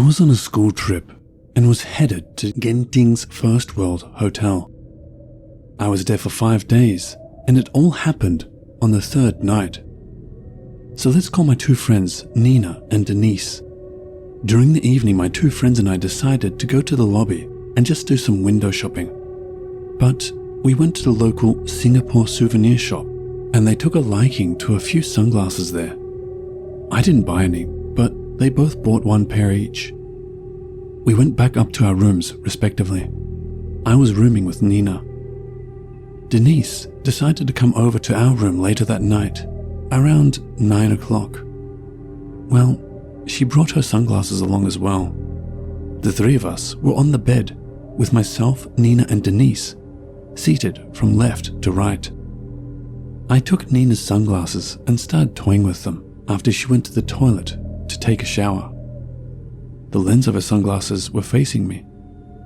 was on a school trip and was headed to Genting's First World Hotel. I was there for 5 days, and it all happened on the third night. So let's call my two friends, Nina and Denise. During the evening, my two friends and I decided to go to the lobby and just do some window shopping. But we went to the local Singapore souvenir shop, and they took a liking to a few sunglasses there. I didn't buy any, but they both bought one pair each. We went back up to our rooms, respectively. I was rooming with Nina. Denise decided to come over to our room later that night, around 9 o'clock. Well, she brought her sunglasses along as well. The three of us were on the bed, with myself, Nina, and Denise seated from left to right. I took Nina's sunglasses and started toying with them after she went to the toilet to take a shower. The lens of her sunglasses were facing me,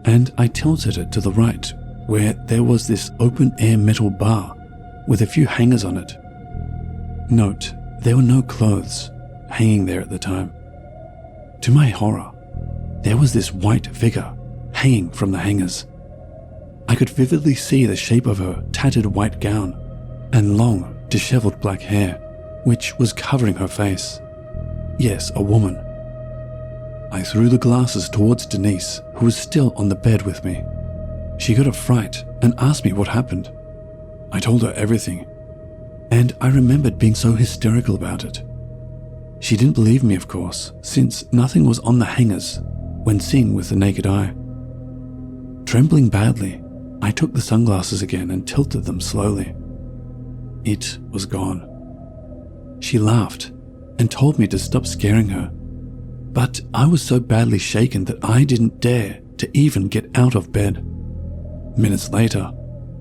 and I tilted it to the right where there was this open-air metal bar with a few hangers on it. Note, there were no clothes hanging there at the time. To my horror, there was this white figure hanging from the hangers. I could vividly see the shape of her tattered white gown and long, disheveled black hair, which was covering her face. Yes, a woman. I threw the glasses towards Denise, who was still on the bed with me. She got a fright and asked me what happened. I told her everything, and I remembered being so hysterical about it. She didn't believe me, of course, since nothing was on the hangers when seen with the naked eye. Trembling badly, I took the sunglasses again and tilted them slowly. It was gone. She laughed and told me to stop scaring her, but I was so badly shaken that I didn't dare to even get out of bed. Minutes later,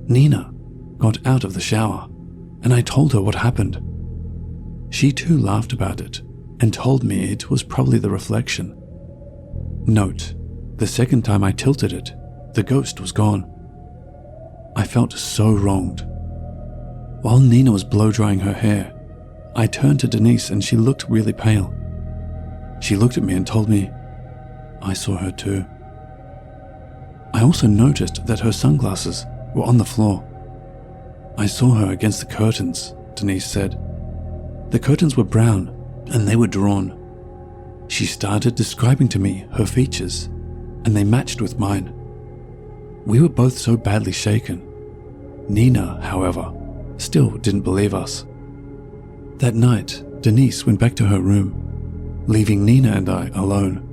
Nina got out of the shower, and I told her what happened. She too laughed about it and told me it was probably the reflection. Note, the second time I tilted it, the ghost was gone. I felt so wronged. While Nina was blow-drying her hair, I turned to Denise and she looked really pale. She looked at me and told me I saw her too. I also noticed that her sunglasses were on the floor. I saw her against the curtains, Denise said. The curtains were brown and they were drawn. She started describing to me her features, and they matched with mine. We were both so badly shaken. Nina, however, still didn't believe us. That night, Denise went back to her room, leaving Nina and I alone.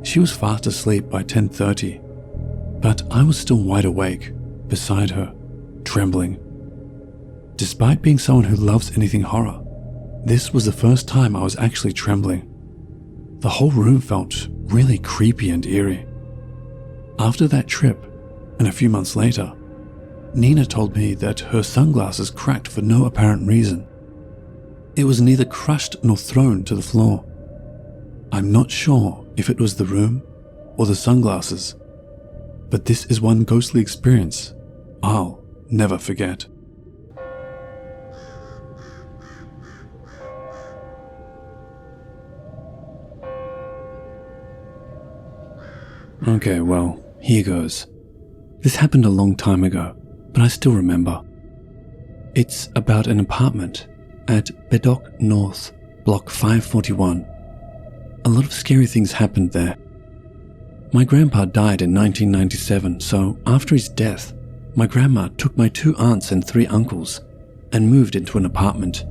She was fast asleep by 10:30, but I was still wide awake, beside her, trembling. Despite being someone who loves anything horror, this was the first time I was actually trembling. The whole room felt really creepy and eerie. After that trip, and a few months later, Nina told me that her sunglasses cracked for no apparent reason. It was neither crushed nor thrown to the floor. I'm not sure if it was the room or the sunglasses, but this is one ghostly experience I'll never forget. Okay, well, here goes. This happened a long time ago, but I still remember. It's about an apartment at Bedok North, Block 541. A lot of scary things happened there. My grandpa died in 1997, so after his death, my grandma took my 2 aunts and 3 uncles and moved into an apartment,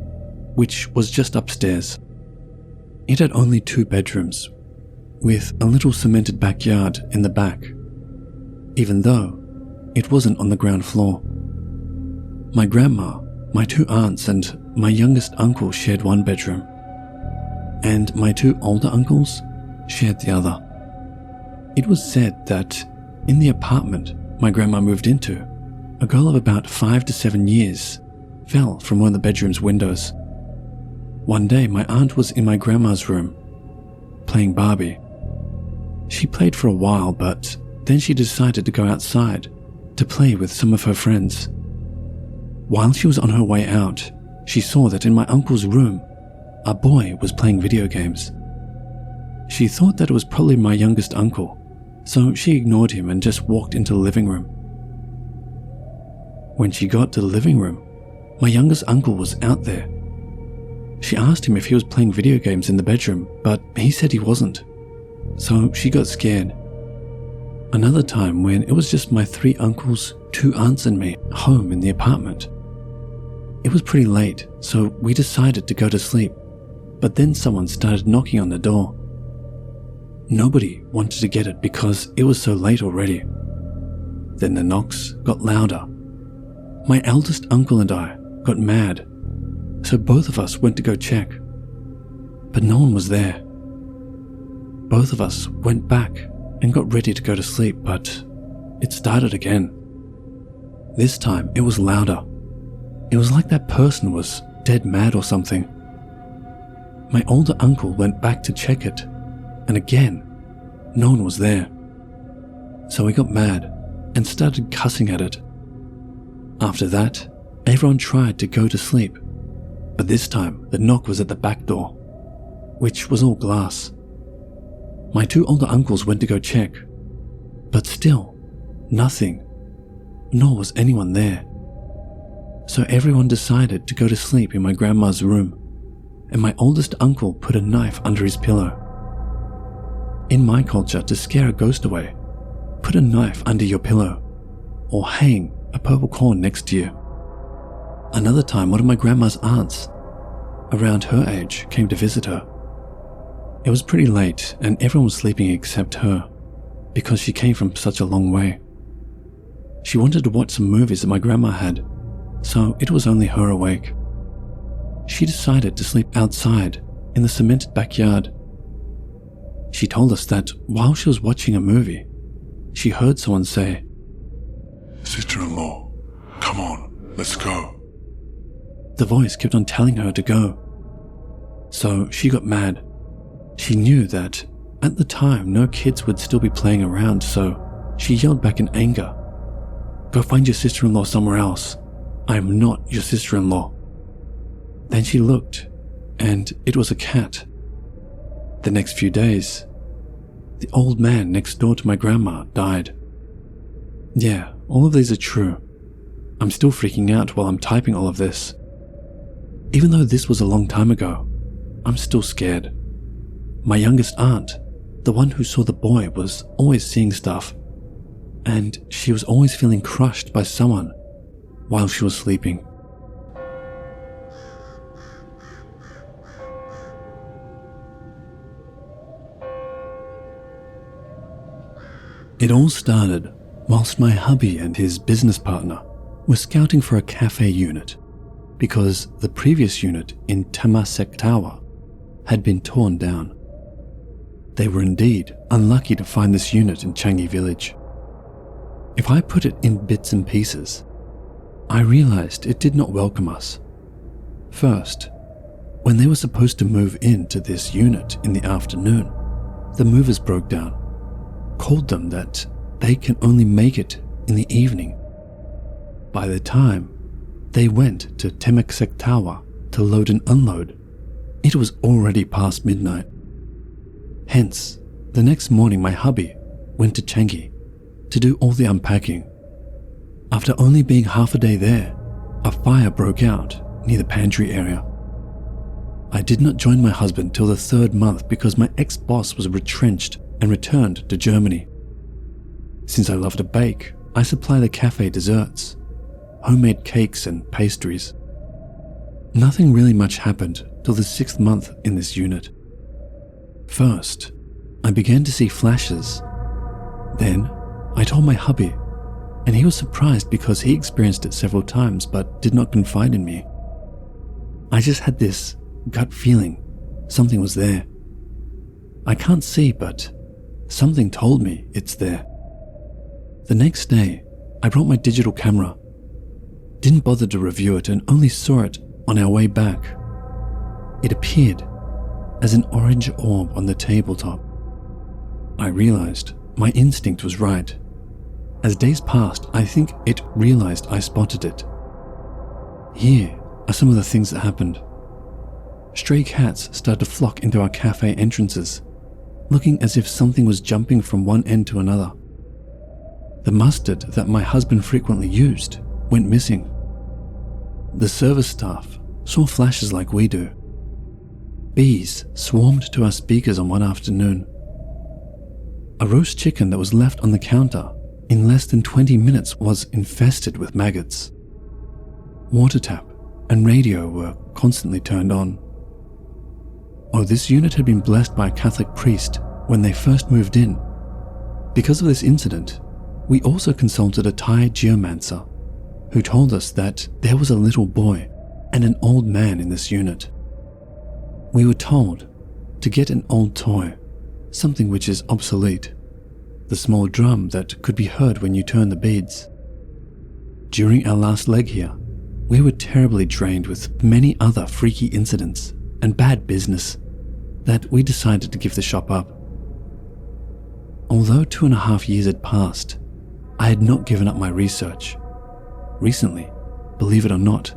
which was just upstairs. It had only 2 bedrooms, with a little cemented backyard in the back, even though it wasn't on the ground floor. My grandma, my 2 aunts, and my youngest uncle shared 1 bedroom, and my 2 older uncles shared the other. It was said that in the apartment my grandma moved into, a girl of about 5 to 7 years fell from one of the bedroom's windows. One day my aunt was in my grandma's room, playing Barbie. She played for a while, but then she decided to go outside to play with some of her friends. While she was on her way out, she saw that in my uncle's room, a boy was playing video games. She thought that it was probably my youngest uncle, so she ignored him and just walked into the living room. When she got to the living room, my youngest uncle was out there. She asked him if he was playing video games in the bedroom, but he said he wasn't. So she got scared. Another time when it was just my 3 uncles, 2 aunts and me home in the apartment. It was pretty late, so we decided to go to sleep, but then someone started knocking on the door. Nobody wanted to get it because it was so late already. Then the knocks got louder. My eldest uncle and I got mad, so both of us went to go check, but no one was there. Both of us went back and got ready to go to sleep, but it started again. This time it was louder. It was like that person was dead mad or something. My older uncle went back to check it, and again, no one was there. So we got mad and started cussing at it. After that, everyone tried to go to sleep, but this time the knock was at the back door, which was all glass. My 2 older uncles went to go check, but still, nothing, nor was anyone there. So everyone decided to go to sleep in my grandma's room, and my oldest uncle put a knife under his pillow. In my culture, to scare a ghost away, put a knife under your pillow, or hang a purple corn next to you. Another time, one of my grandma's aunts, around her age, came to visit her. It was pretty late and everyone was sleeping except her, because she came from such a long way. She wanted to watch some movies that my grandma had, so it was only her awake. She decided to sleep outside in the cemented backyard. She told us that while she was watching a movie, she heard someone say, "Sister-in-law, come on, let's go." The voice kept on telling her to go. So she got mad. She knew that at the time no kids would still be playing around, so she yelled back in anger, "Go find your sister-in-law somewhere else. I am not your sister-in-law." Then she looked, and it was a cat. The next few days, the old man next door to my grandma died. Yeah, all of these are true. I'm still freaking out while I'm typing all of this. Even though this was a long time ago, I'm still scared. My youngest aunt, the one who saw the boy, was always seeing stuff, and she was always feeling crushed by someone while she was sleeping. It all started whilst my hubby and his business partner were scouting for a cafe unit because the previous unit in Temasek had been torn down. They were indeed unlucky to find this unit in Changi village. If I put it in bits and pieces, I realized it did not welcome us. First, when they were supposed to move into this unit in the afternoon, the movers broke down, called them that they can only make it in the evening. By the time they went to Temasek to load and unload, it was already past midnight. Hence, the next morning my hubby went to Changi to do all the unpacking. After only being half a day there, a fire broke out near the pantry area. I did not join my husband till the 3rd month because my ex-boss was retrenched and returned to Germany. Since I love to bake, I supply the cafe desserts, homemade cakes and pastries. Nothing really much happened till the 6th month in this unit. First, I began to see flashes. Then, I told my hubby, and he was surprised because he experienced it several times but did not confide in me. I just had this gut feeling something was there. I can't see, but something told me it's there. The next day, I brought my digital camera. Didn't bother to review it and only saw it on our way back. It appeared as an orange orb on the tabletop. I realized my instinct was right. As days passed, I think it realized I spotted it. Here are some of the things that happened. Stray cats started to flock into our cafe entrances. looking as if something was jumping from one end to another. The mustard that my husband frequently used went missing. The service staff saw flashes like we do. Bees swarmed to our speakers on one afternoon. A roast chicken that was left on the counter in less than 20 minutes was infested with maggots. Water tap and radio were constantly turned on. Oh, this unit had been blessed by a Catholic priest when they first moved in. Because of this incident, we also consulted a Thai geomancer who told us that there was a little boy and an old man in this unit. We were told to get an old toy, something which is obsolete, the small drum that could be heard when you turn the beads. During our last leg here, we were terribly drained with many other freaky incidents and bad business that we decided to give the shop up. Although 2.5 years had passed, I had not given up my research. Recently, believe it or not,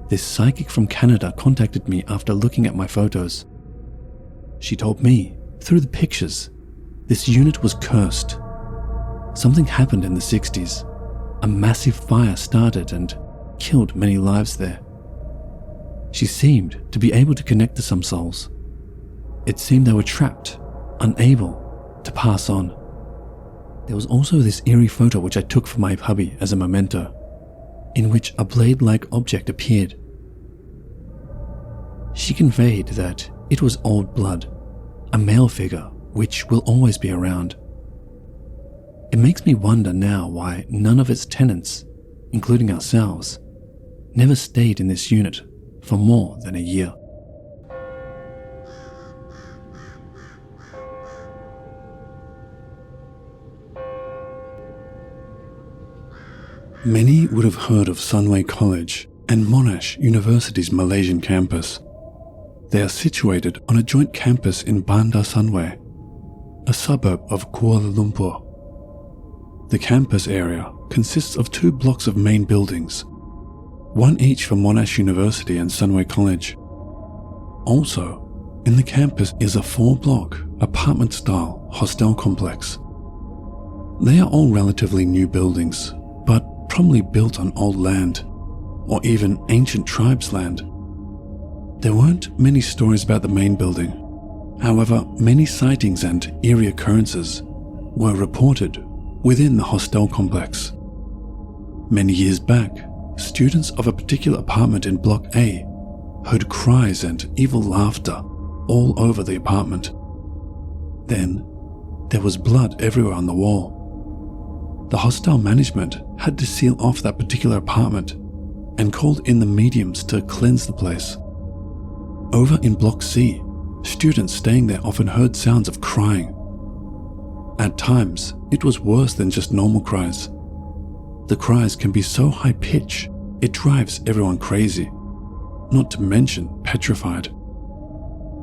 this psychic from Canada contacted me after looking at my photos. She told me, through the pictures, this unit was cursed. Something happened in the 60s. A massive fire started and killed many lives there. She seemed to be able to connect to some souls. It seemed they were trapped, unable to pass on. There was also this eerie photo which I took for my hubby as a memento, in which a blade-like object appeared. She conveyed that it was old blood, a male figure which will always be around. It makes me wonder now why none of its tenants, including ourselves, never stayed in this unit for more than a year. Many would have heard of Sunway College and Monash University's Malaysian campus. They are situated on a joint campus in Bandar Sunway, a suburb of Kuala Lumpur. The campus area consists of 2 blocks of main buildings, one each for Monash University and Sunway College. Also, in the campus is a 4-block apartment-style hostel complex. They are all relatively new buildings, but probably built on old land, or even ancient tribes' land. There weren't many stories about the main building. However, many sightings and eerie occurrences were reported within the hostel complex. Many years back, students of a particular apartment in Block A heard cries and evil laughter all over the apartment. Then, there was blood everywhere on the wall. The hostel management had to seal off that particular apartment and called in the mediums to cleanse the place. Over in Block C, students staying there often heard sounds of crying. At times, it was worse than just normal cries. The cries can be so high-pitched, it drives everyone crazy, not to mention petrified.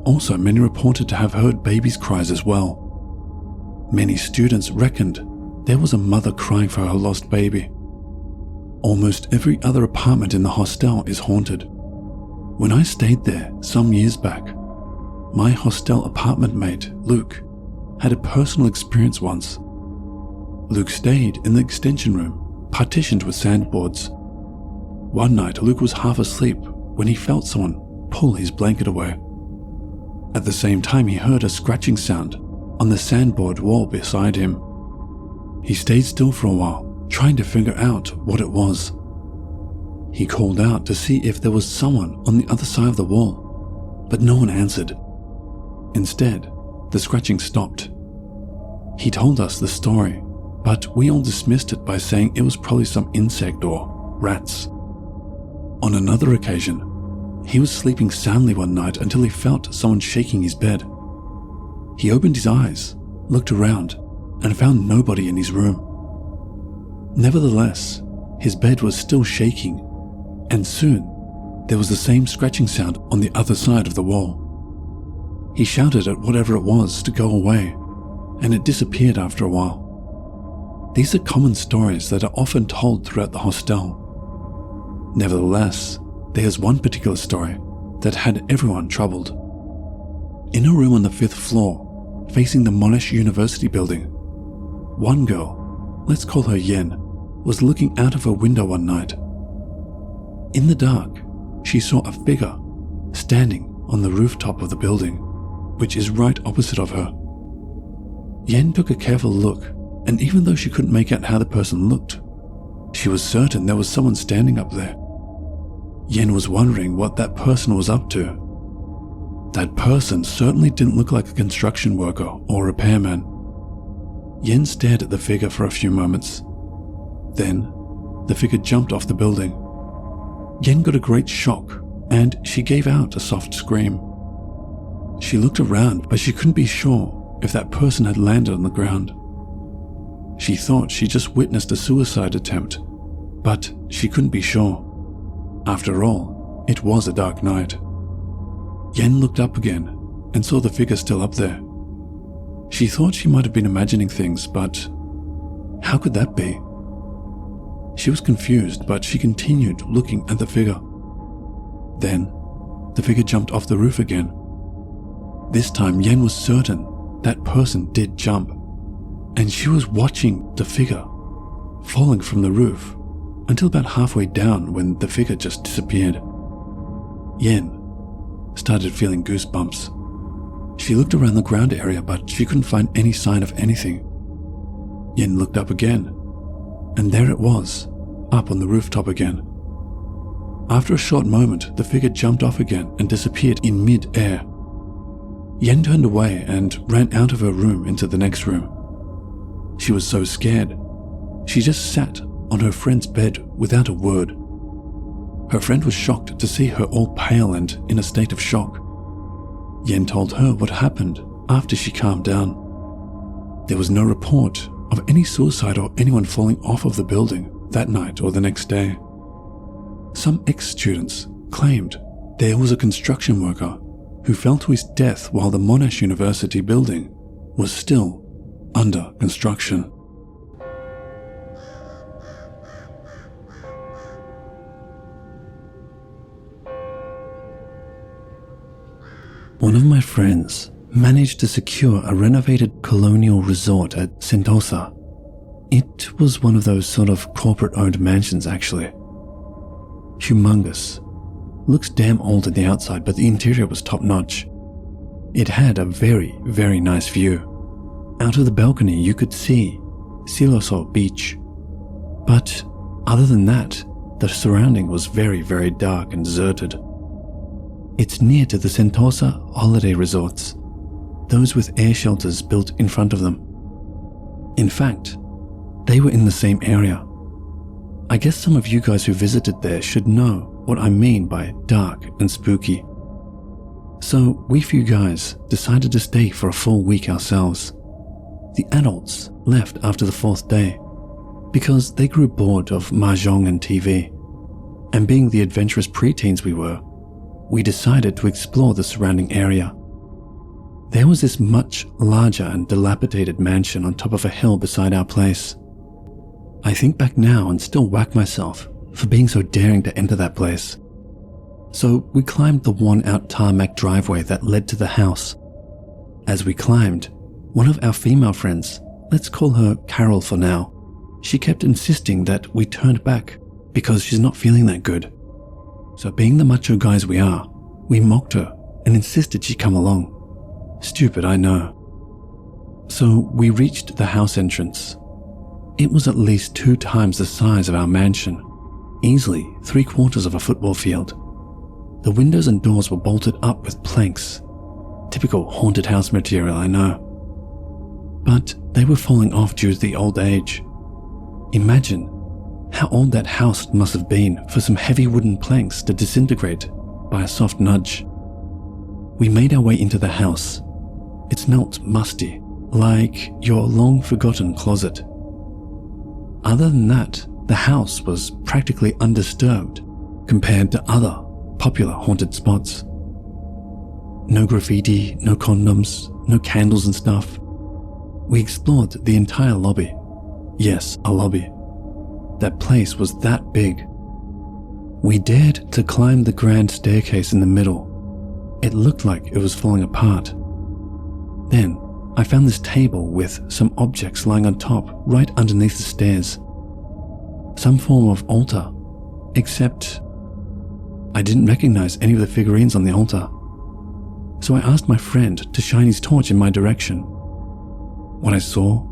Also, many reported to have heard babies' cries as well. Many students reckoned there was a mother crying for her lost baby. Almost every other apartment in the hostel is haunted. When I stayed there some years back, my hostel apartment mate, Luke, had a personal experience once. Luke stayed in the extension room, partitioned with sandboards. One night, Luke was half asleep when he felt someone pull his blanket away. At the same time, he heard a scratching sound on the sandboard wall beside him. He stayed still for a while, trying to figure out what it was. He called out to see if there was someone on the other side of the wall, but no one answered. Instead, the scratching stopped. He told us the story, but we all dismissed it by saying it was probably some insect or rats. On another occasion, he was sleeping soundly one night until he felt someone shaking his bed. He opened his eyes, looked around, and found nobody in his room. Nevertheless, his bed was still shaking, and soon there was the same scratching sound on the other side of the wall. He shouted at whatever it was to go away, and it disappeared after a while. These are common stories that are often told throughout the hostel. Nevertheless, there's one particular story that had everyone troubled. In a room on the 5th floor, facing the Monash University building. One girl, let's call her Yen, was looking out of her window one night. In the dark, she saw a figure standing on the rooftop of the building, which is right opposite of her. Yen took a careful look, and even though she couldn't make out how the person looked, she was certain there was someone standing up there. Yen was wondering what that person was up to. That person certainly didn't look like a construction worker or repairman. Yen stared at the figure for a few moments. Then, the figure jumped off the building. Yen got a great shock, and she gave out a soft scream. She looked around, but she couldn't be sure if that person had landed on the ground. She thought she just witnessed a suicide attempt, but she couldn't be sure. After all, it was a dark night. Yen looked up again and saw the figure still up there. She thought she might have been imagining things, but how could that be? She was confused, but she continued looking at the figure. Then, the figure jumped off the roof again. This time, Yen was certain that person did jump, and she was watching the figure falling from the roof until about halfway down when the figure just disappeared. Yen started feeling goosebumps. She looked around the ground area, but she couldn't find any sign of anything. Yen looked up again, and there it was, up on the rooftop again. After a short moment, the figure jumped off again and disappeared in mid-air. Yen turned away and ran out of her room into the next room. She was so scared, she just sat on her friend's bed without a word. Her friend was shocked to see her all pale and in a state of shock. Yen told her what happened after she calmed down. There was no report of any suicide or anyone falling off of the building that night or the next day. Some ex-students claimed there was a construction worker who fell to his death while the Monash University building was still under construction. One of my friends managed to secure a renovated colonial resort at Sentosa. It was one of those sort of corporate-owned mansions, actually. Humongous. Looks damn old at the outside, but the interior was top-notch. It had a very, very nice view. Out of the balcony, you could see Siloso Beach. But other than that, the surrounding was very, very dark and deserted. It's near to the Sentosa holiday resorts, those with air shelters built in front of them. In fact, they were in the same area. I guess some of you guys who visited there should know what I mean by dark and spooky. So we few guys decided to stay for a full week ourselves. The adults left after the 4th day because they grew bored of mahjong and TV. And being the adventurous preteens we decided to explore the surrounding area. There was this much larger and dilapidated mansion on top of a hill beside our place. I think back now and still whack myself for being so daring to enter that place. So we climbed the worn-out tarmac driveway that led to the house. As we climbed, one of our female friends, let's call her Carol for now, she kept insisting that we turned back because she's not feeling that good. So being the macho guys we are, we mocked her and insisted she come along. Stupid, I know. So we reached the house entrance. It was at least 2 times the size of our mansion, easily 3/4 of a football field. The windows and doors were bolted up with planks. Typical haunted house material, I know. But they were falling off due to the old age. Imagine how old that house must have been for some heavy wooden planks to disintegrate by a soft nudge. We made our way into the house. It smelt musty, like your long-forgotten closet. Other than that, the house was practically undisturbed compared to other popular haunted spots. No graffiti, no condoms, no candles and stuff. We explored the entire lobby. Yes, a lobby. That place was that big. We dared to climb the grand staircase in the middle. It looked like it was falling apart. Then I found this table with some objects lying on top right underneath the stairs. Some form of altar, except I didn't recognize any of the figurines on the altar. So I asked my friend to shine his torch in my direction. What I saw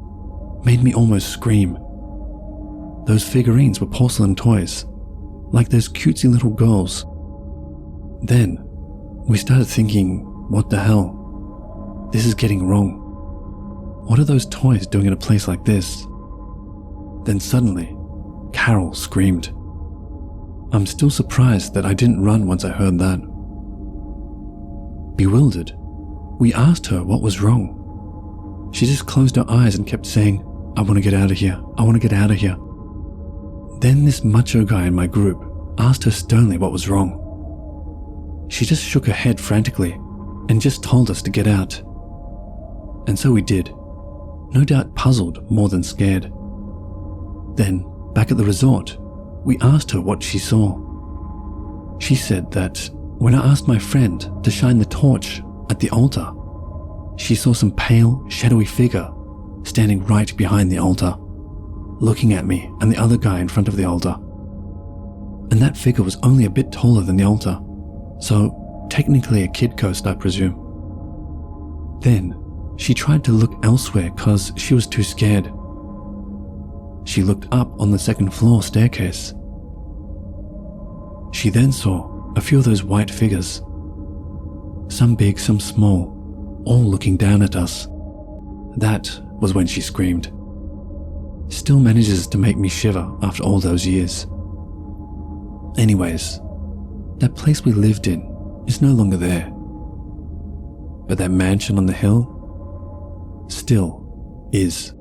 made me almost scream. Those figurines were porcelain toys, like those cutesy little girls. Then we started thinking, what the hell? This is getting wrong. What are those toys doing in a place like this? Then suddenly, Carol screamed. I'm still surprised that I didn't run once I heard that. Bewildered, we asked her what was wrong. She just closed her eyes and kept saying, I want to get out of here, I want to get out of here. Then this macho guy in my group asked her sternly what was wrong. She just shook her head frantically and just told us to get out. And so we did, no doubt puzzled more than scared. Then, back at the resort, we asked her what she saw. She said that when I asked my friend to shine the torch at the altar, she saw some pale, shadowy figure standing right behind the altar, looking at me and the other guy in front of the altar. And that figure was only a bit taller than the altar, so technically a kid ghost, I presume. Then she tried to look elsewhere because she was too scared. She looked up on the second floor staircase. She then saw a few of those white figures, some big, some small, all looking down at us. That was when she screamed. Still manages to make me shiver after all those years. Anyways, that place we lived in is no longer there. But that mansion on the hill still is.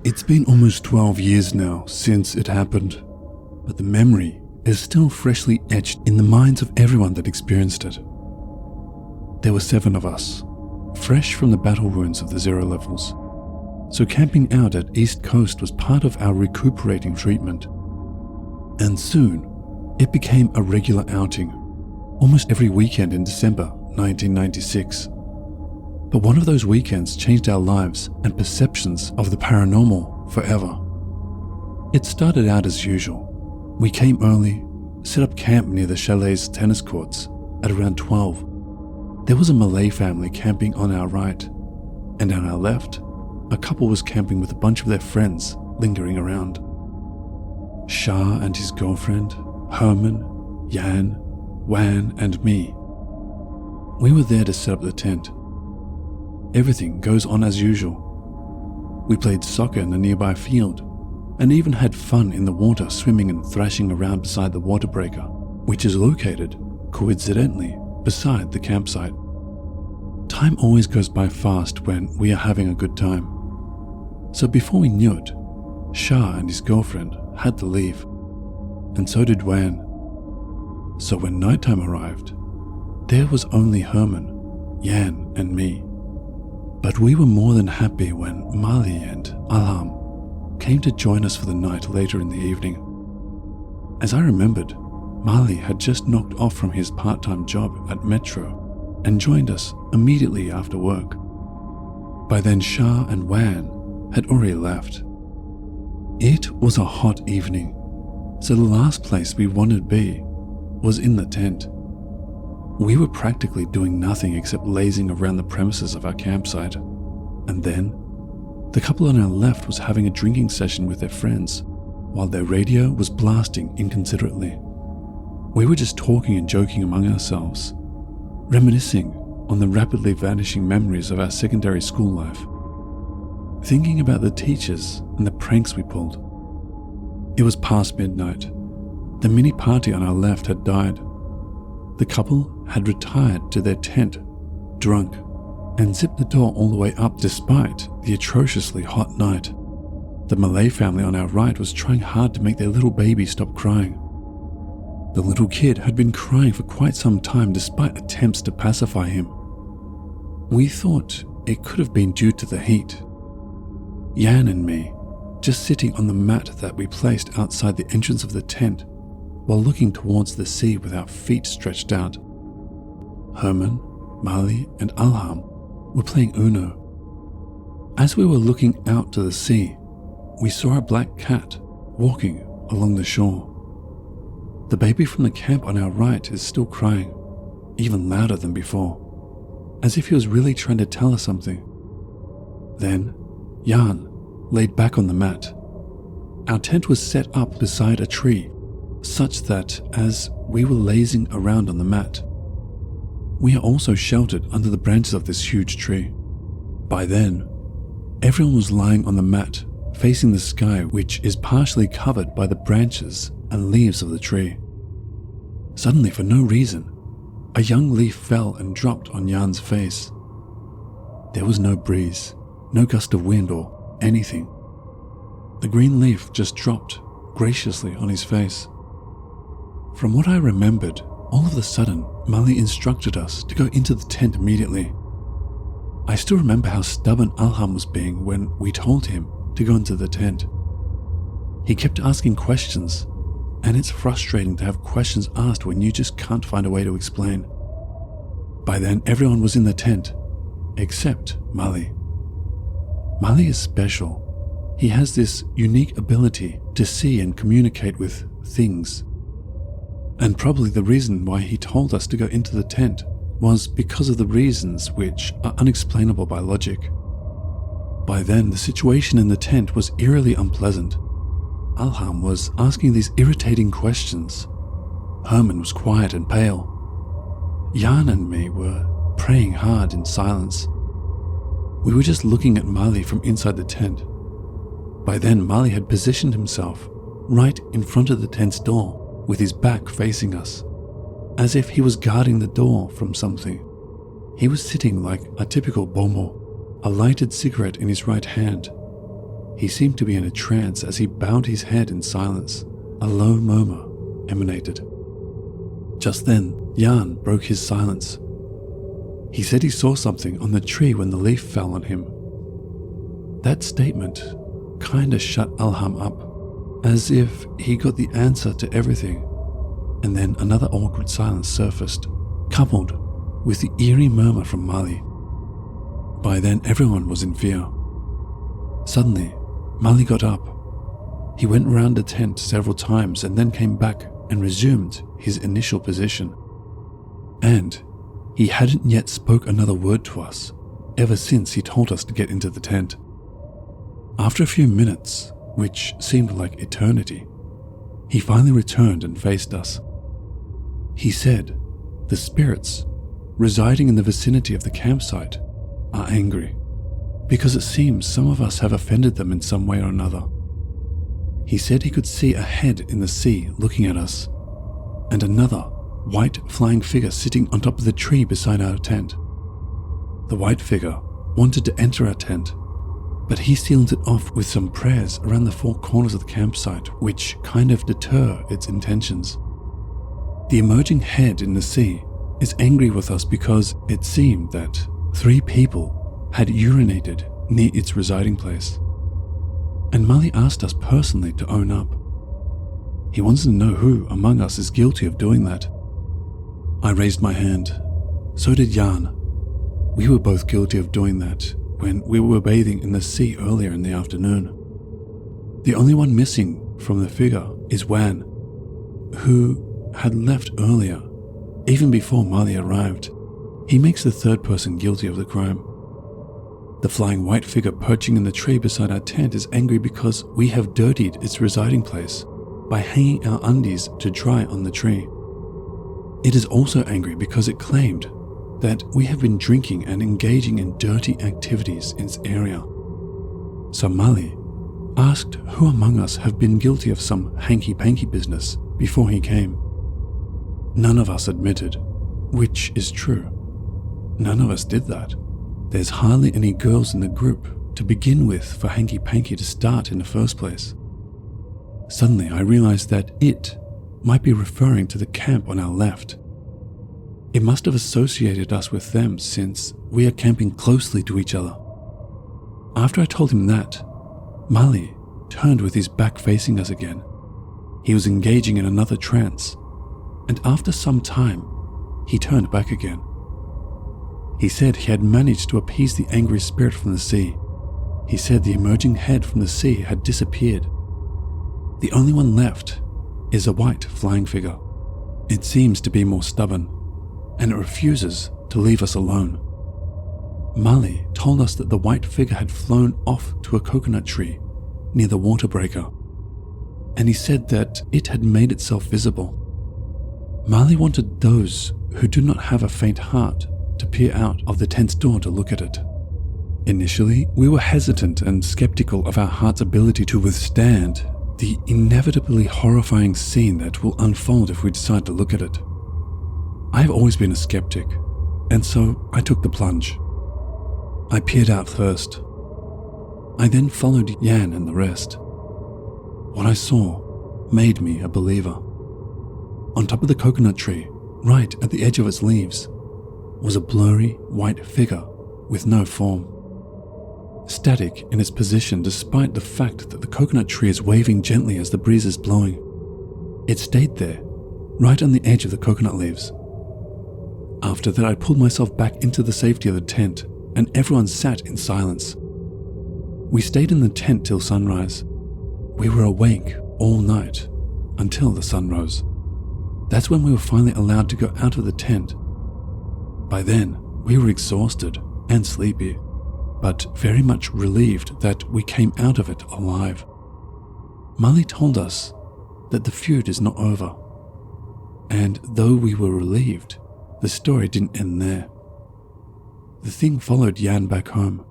It's been almost 12 years now since it happened, but the memory is still freshly etched in the minds of everyone that experienced it. There were 7 of us, fresh from the battle wounds of the 0 levels, so camping out at East Coast was part of our recuperating treatment. And soon, it became a regular outing, almost every weekend in December 1996. But one of those weekends changed our lives and perceptions of the paranormal forever. It started out as usual. We came early, set up camp near the chalet's tennis courts at around 12. There was a Malay family camping on our right, and on our left, a couple was camping with a bunch of their friends lingering around. Shah and his girlfriend, Herman, Yan, Wan, and me. We were there to set up the tent. Everything goes on as usual. We played soccer in the nearby field and even had fun in the water, swimming and thrashing around beside the water breaker, which is located, coincidentally, beside the campsite. Time always goes by fast when we are having a good time. So before we knew it, Shah and his girlfriend had to leave, and so did Wan. So when nighttime arrived, there was only Herman, Yan, and me. But we were more than happy when Mali and Alham came to join us for the night later in the evening. As I remembered, Mali had just knocked off from his part-time job at Metro and joined us immediately after work. By then Shah and Wan had already left. It was a hot evening, so the last place we wanted to be was in the tent. We were practically doing nothing except lazing around the premises of our campsite. And then, the couple on our left was having a drinking session with their friends, while their radio was blasting inconsiderately. We were just talking and joking among ourselves, reminiscing on the rapidly vanishing memories of our secondary school life, thinking about the teachers and the pranks we pulled. It was past midnight. The mini party on our left had died. The couple had retired to their tent, drunk, and zipped the door all the way up despite the atrociously hot night. The Malay family on our right was trying hard to make their little baby stop crying. The little kid had been crying for quite some time despite attempts to pacify him. We thought it could have been due to the heat. Yan and me just sitting on the mat that we placed outside the entrance of the tent while looking towards the sea with our feet stretched out. Herman, Mali, and Alham were playing Uno. As we were looking out to the sea, we saw a black cat walking along the shore. The baby from the camp on our right is still crying, even louder than before, as if he was really trying to tell us something. Then, Jan laid back on the mat. Our tent was set up beside a tree, such that as we were lazing around on the mat, we are also sheltered under the branches of this huge tree. By then, everyone was lying on the mat, facing the sky, which is partially covered by the branches and leaves of the tree. Suddenly, for no reason, a young leaf fell and dropped on Jan's face. There was no breeze, no gust of wind or anything. The green leaf just dropped graciously on his face. From what I remembered, all of a sudden, Mali instructed us to go into the tent immediately. I still remember how stubborn Alham was being when we told him to go into the tent. He kept asking questions, and it's frustrating to have questions asked when you just can't find a way to explain. By then, everyone was in the tent, except Mali. Mali is special. He has this unique ability to see and communicate with things. And probably the reason why he told us to go into the tent was because of the reasons which are unexplainable by logic. By then, the situation in the tent was eerily unpleasant. Alham was asking these irritating questions. Herman was quiet and pale. Jan and me were praying hard in silence. We were just looking at Mali from inside the tent. By then, Mali had positioned himself right in front of the tent's door with his back facing us, as if he was guarding the door from something. He was sitting like a typical bomo, a lighted cigarette in his right hand. He seemed to be in a trance as he bowed his head in silence. A low murmur emanated. Just then, Jan broke his silence. He said he saw something on the tree when the leaf fell on him. That statement kinda shut Alham up, as if he got the answer to everything. And then another awkward silence surfaced, coupled with the eerie murmur from Mali. By then, everyone was in fear. Suddenly, Mali got up. He went around the tent several times and then came back and resumed his initial position. And he hadn't yet spoke another word to us ever since he told us to get into the tent. After a few minutes, which seemed like eternity, he finally returned and faced us. He said the spirits residing in the vicinity of the campsite are angry because it seems some of us have offended them in some way or another. He said he could see a head in the sea looking at us, and another white flying figure sitting on top of the tree beside our tent. The white figure wanted to enter our tent, but he sealed it off with some prayers around the four corners of the campsite, which kind of deter its intentions. The emerging head in the sea is angry with us because it seemed that 3 people had urinated near its residing place. And Mali asked us personally to own up. He wanted to know who among us is guilty of doing that. I raised my hand. So did Jan. We were both guilty of doing that when we were bathing in the sea earlier in the afternoon. The only one missing from the figure is Wan, who had left earlier, even before Mali arrived. He makes the 3rd person guilty of the crime. The flying white figure perching in the tree beside our tent is angry because we have dirtied its residing place by hanging our undies to dry on the tree. It is also angry because it claimed that we have been drinking and engaging in dirty activities in its area. So Mali asked who among us have been guilty of some hanky-panky business before he came. None of us admitted, which is true. None of us did that. There's hardly any girls in the group to begin with for hanky-panky to start in the first place. Suddenly I realized that it might be referring to the camp on our left. It must have associated us with them since we are camping closely to each other. After I told him that, Mali turned with his back facing us again. He was engaging in another trance, and after some time, he turned back again. He said he had managed to appease the angry spirit from the sea. He said the emerging head from the sea had disappeared. The only one left is a white flying figure. It seems to be more stubborn, and it refuses to leave us alone. Mali told us that the white figure had flown off to a coconut tree near the water breaker, and he said that it had made itself visible. Mali wanted those who do not have a faint heart to peer out of the tent's door to look at it. Initially, we were hesitant and skeptical of our heart's ability to withstand the inevitably horrifying scene that will unfold if we decide to look at it. I have always been a skeptic, and so I took the plunge. I peered out first. I then followed Yan and the rest. What I saw made me a believer. On top of the coconut tree, right at the edge of its leaves, was a blurry white figure with no form. Static in its position despite the fact that the coconut tree is waving gently as the breeze is blowing. It stayed there, right on the edge of the coconut leaves. After that, I pulled myself back into the safety of the tent, and everyone sat in silence. We stayed in the tent till sunrise. We were awake all night until the sun rose. That's when we were finally allowed to go out of the tent. By then, we were exhausted and sleepy, but very much relieved that we came out of it alive. Mali told us that the feud is not over, and though we were relieved, the story didn't end there. The thing followed Yan back home,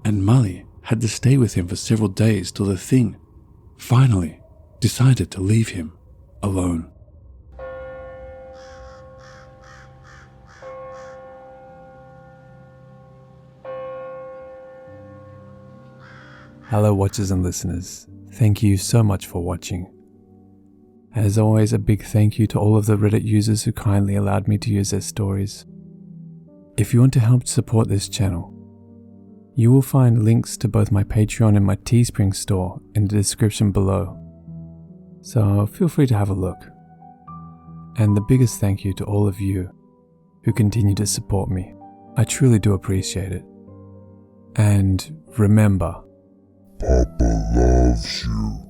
and Mali had to stay with him for several days till the thing finally decided to leave him alone. Hello watchers and listeners, thank you so much for watching. As always, a big thank you to all of the Reddit users who kindly allowed me to use their stories. If you want to help support this channel, you will find links to both my Patreon and my Teespring store in the description below, so feel free to have a look. And the biggest thank you to all of you who continue to support me. I truly do appreciate it. And remember, Papa loves you.